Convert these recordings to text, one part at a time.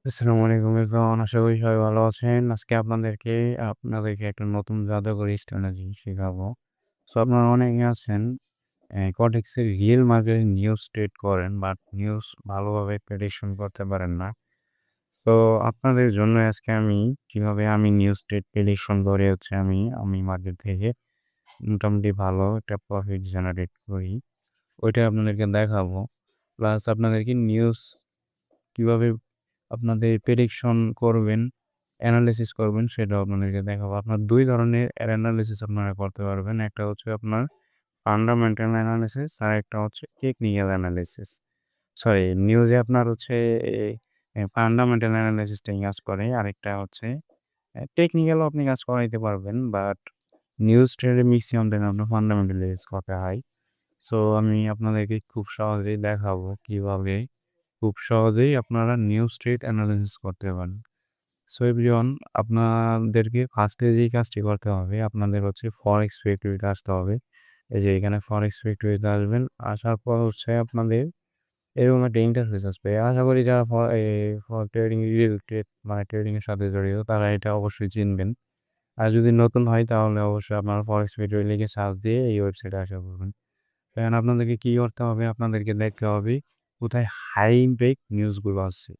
আসসালামু আলাইকুম এভরিওয়ান। আশা করি সবাই ভালো আছেন। আজকে আপনাদেরকে একটা নতুন জাদুকরি স্ট্র্যাটেজি শেখাবো। সো আপনারা অনেকে আছেন কটেক্সের রিয়েল মার্কেটে নিউজ ট্রেড করেন বাট নিউজ ভালোভাবে প্রেডিকশন করতে পারেন না। তো আপনাদের জন্য আজকে আমি কিভাবে আমি নিউজ ট্রেড প্রেডিকশন করে আমি মার্কেট থেকে মোটামুটি ভালো একটা প্রফিট জেনারেট করি। ওইটা আপনাদেরকে দেখাবো। প্লাস আপনাদেরকে নিউজ কিভাবে আপনাদের প্রেডিকশন করবেন, এনালাইসিস করবেন সেটাও আপনাদেরকে দেখাবো। আপনার ২ ধরনের এনালাইসিস আপনারা করতে পারবেন। একটা হচ্ছে আপনার ফান্ডামেন্টাল এনালাইসিস, আরেকটা হচ্ছে টেকনিক্যাল এনালাইসিস। সরি, নিউজে আপনার হচ্ছে এ ফান্ডামেন্টাল এনালাইসিসটাই কাজ করে। আরেকটা হচ্ছে টেকনিক্যালও আপনি কাজ করাইতে পারবেন। বাট নিউজ ট্রেডে ম্যাক্সিমাম টাইমে আপনার ফান্ডামেন্টাল ইউজ করতে হয়। সো আমি আপনাদেরকে খুব সহজেই দেখাবো কিভাবে খুব সহজেই আপনারা নিউজ ট্রেড এনালাইসিস করতে পারেন। সো এভরিওয়ান, আপনাদেরকে ফার্স্টে যেই কাজটি করতে হবে, আপনাদের হচ্ছে ফরেক্স ফ্যাক্টরিতে আসতে হবে। এই যে এখানে ফরেক্স ফ্যাক্টরিতে আসবেন। আসার পর হচ্ছে আপনাদের এরকম একটা ইন্টারফেস আসবে। আশা করি যারা ট্রেডিং রিলেটেড মানে ট্রেডিং এর সাথে জড়িত তারা এটা অবশ্যই চিনবেন। আর যদি নতুন হয় তাহলে অবশ্যই আপনারা ফরেক্স ফ্যাক্টরি লিখে সার্চ দিয়ে এই ওয়েবসাইটে আসা করবেন। এখন আপনাদেরকে কি করতে হবে? আপনাদেরকে দেখতে হবে কোথায় হাই ইমপ্যাক্ট নিউজগুলো আছে।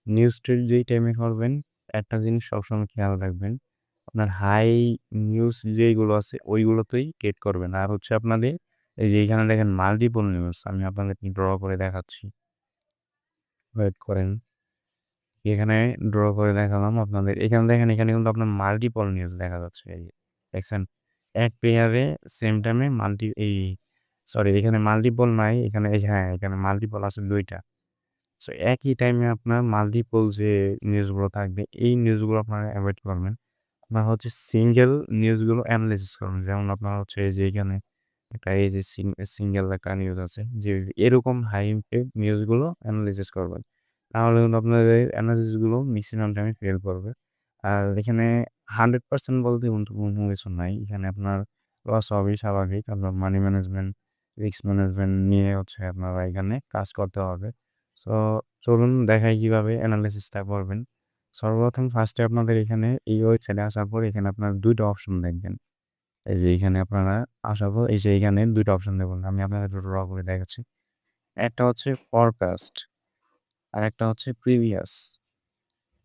নিউজ ট্রেড যেই টাইমে করবেন, একটা জিনিস সবসময় খেয়াল রাখবেন। আপনার হাই নিউজ যেইগুলো আছে ওইগুলোতেই ট্রেড করবেন। আর হচ্ছে আপনাদের এই যে এইখানে দেখেন মাল্টিপল নিউজ, আমি আপনাদেরকে ড্র করে দেখাচ্ছি। ওয়েট করেন। এখানে ড্র করে দেখালাম আপনাদের। এখানে দেখেন, এখানে কিন্তু আপনার মাল্টিপল নিউজ দেখা যাচ্ছে। এই যে দেখছেন? এক পেয়ারে সেম টাইমে সরি, এখানে মাল্টিপল নাই। এখানে এই যে হ্যাঁ, এখানে মাল্টিপল আছে ২ টা। সো একই টাইমে আপনার মাল্টিপল যে নিউজগুলো থাকবে, এই নিউজগুলো আপনারা এভয়েড করবেন। আপনার হচ্ছে সিঙ্গেল নিউজগুলো এনালাইসিস করবেন। যেমন আপনার হচ্ছে এই যে এখানে একটা এই যে সিঙ্গেল একটা নিউজ আছে যে এরকম হাই ইমপ্যাক্ট নিউজগুলো এনালাইসিস করবেন। তাহলে কিন্তু আপনাদের এনালাইসিসগুলো ম্যাক্সিমাম টাইমে ফেল করবে। আর এখানে 100% বলতে কিন্তু কোনো কিছু নাই। এখানে আপনার লস হবেই স্বাভাবিক। আপনার মানি ম্যানেজমেন্ট, রিস্ক ম্যানেজমেন্ট নিয়ে হচ্ছে আপনারা এখানে কাজ করতে হবে। সো চলুন দেখাই কিভাবে এনালাইসিসটা করবেন। সর্বপ্রথম ফার্স্টে আপনাদের এখানে এই ওয়েবসাইটে আসার পর এখানে আপনার ২ টা অপশন দেখবেন। এই যে এখানে আপনারা আসার পর এই যে এখানে ২ টা অপশন দেখুন। আমি আপনাদের ড্র করে দেখাচ্ছি। একটা হচ্ছে ফরকাস্ট, আরেকটা হচ্ছে প্রিভিয়াস।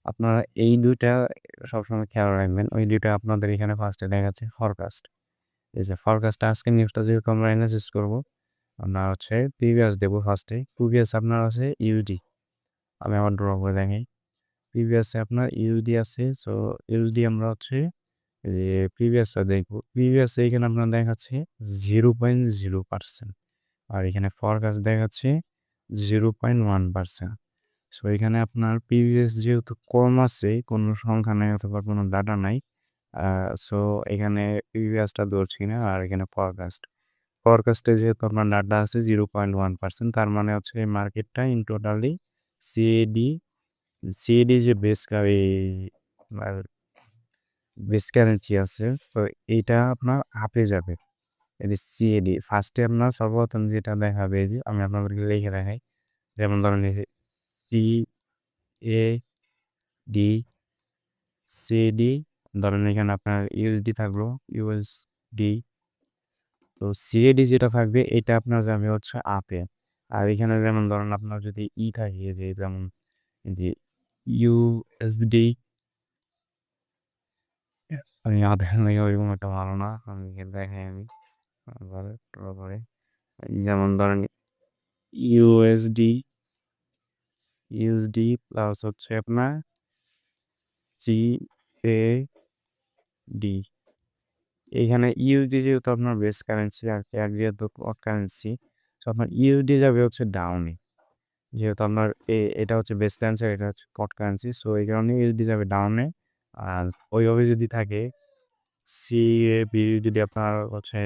আপনারা এই ২ টা সবসময় খেয়াল রাখবেন। ওই ২ টা আপনাদের এখানে ফার্স্টে দেখাচ্ছে ফরকাস্ট। এই যে ফরকাস্টে আজকের নিউজটা যেহেতু আমরা এনালাইসিস করব, আপনার হচ্ছে প্রিভিয়াস দেবো ফার্স্টে। প্রিভিয়াস আপনার আছে ইউডি। আমি আবার ড্র করে দেখাই। প্রিভিয়াসে আপনার ইউডি আছে। সো ইউডি আমরা হচ্ছে প্রিভিয়াসটা দেখবো। প্রিভিয়াসে এখানে আপনার দেখাচ্ছে 0.0%। আর এখানে ফরকাস্ট দেখাচ্ছে 0.1%। সো এখানে আপনার প্রিভিয়াস যেহেতু কম আছে, কোনো সংখ্যা নাই অথবা কোনো ডাটা নাই। সো এখানে প্রিভিয়াসটা ধরছি না। আর এখানে ফরকাস্টে যেহেতু আপনার ডাটা আছে 0.1%, তার মানে হচ্ছে এই মার্কেটটা ইন টোটালি সিএডি সিএডি যে বেস কারেন্সি আছে, তো এইটা আপনার আপে যাবে। এই যে সিএডি ফার্স্টে আপনার সর্বপ্রথম যেটা দেখাবে, এই যে আমি আপনাদেরকে লিখে দেখাই। যেমন ধরেন এই যে সিএডি সিএডি ধরেন এখানে আপনার ইউএসডি থাকলো, ইউএসডি। তো সিএডি যেটা থাকবে এটা আপনার যাবে হচ্ছে আপে। আর এখানে যেমন ধরেন আপনার যদি থাকে যে যেমন এই যে ইউএসডি, আমি আধার নাকি ওইরকম একটা ভালো না, আমি দেখাই আমি তারপরে যেমন ধরেন ইউএসডি ইউএসডি প্লাস হচ্ছে আপনার জিএডি। এখানে ইউএসডি যেহেতু আপনার বেস কারেন্সি আর ক্যাড যেহেতু কারেন্সি, তো আপনার ইউএসডি যাবে হচ্ছে ডাউনে। যেহেতু আপনার এটা হচ্ছে বেস কারেন্সি, এটা হচ্ছে কট কারেন্সি, সো এই কারণে ইউএসডি যাবে ডাউনে। আর ওইভাবে যদি থাকে সিএবি যদি আপনার হচ্ছে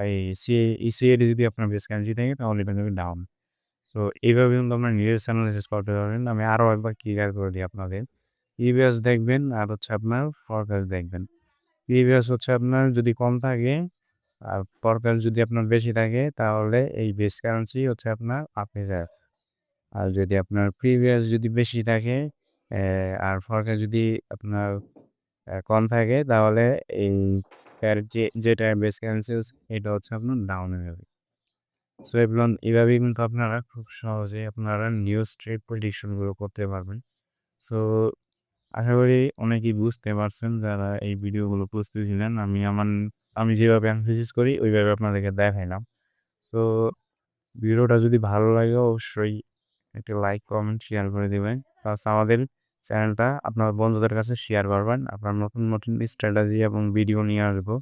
এই সিএডি যদি আপনার বেস কারেন্সি থাকে তাহলে এটা যাবে ডাউন। তো এইভাবে কিন্তু আপনার নিজের অ্যানালাইসিস করতে পারবেন। আমি আরও একবার ক্লিয়ার করে দিই আপনাদের। প্রিভিয়াস দেখবেন আর হচ্ছে আপনার ফরকাস্ট দেখবেন। প্রিভিয়াস হচ্ছে আপনার যদি কম থাকে আর ফরকাস্ট যদি আপনার বেশি থাকে তাহলে এই বেস কারেন্সি হচ্ছে আপনার আপে যায়। আর যদি আপনার প্রিভিয়াস যদি বেশি থাকে আর ফরকাস্ট যদি আপনার কম থাকে তাহলে এই যেটা বেস কারেন্সি এটা হচ্ছে আপনার ডাউনে যাবে। সো এভাবেই কিন্তু আপনারা খুব সহজেই আপনারা নিউজ ট্রেড প্রেডিকশনগুলো করতে পারবেন। সো আশা করি অনেকেই বুঝতে পারছেন যারা এই ভিডিওগুলো বুঝতেছিলেন। আমি যেভাবে অ্যানালাইসিস করি ওইভাবে আপনাদেরকে দেখাইলাম। তো ভিডিওটা যদি ভালো লাগে অবশ্যই একটা লাইক, কমেন্ট, শেয়ার করে দিবেন। প্লাস আমাদের চ্যানেলটা আপনার বন্ধুদের কাছে শেয়ার করবেন। আপনার নতুন স্ট্র্যাটেজি এবং ভিডিও নিয়ে আসবো।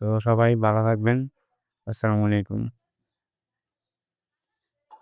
তো সবাই ভালো থাকবেন। আসসালামু আলাইকুম।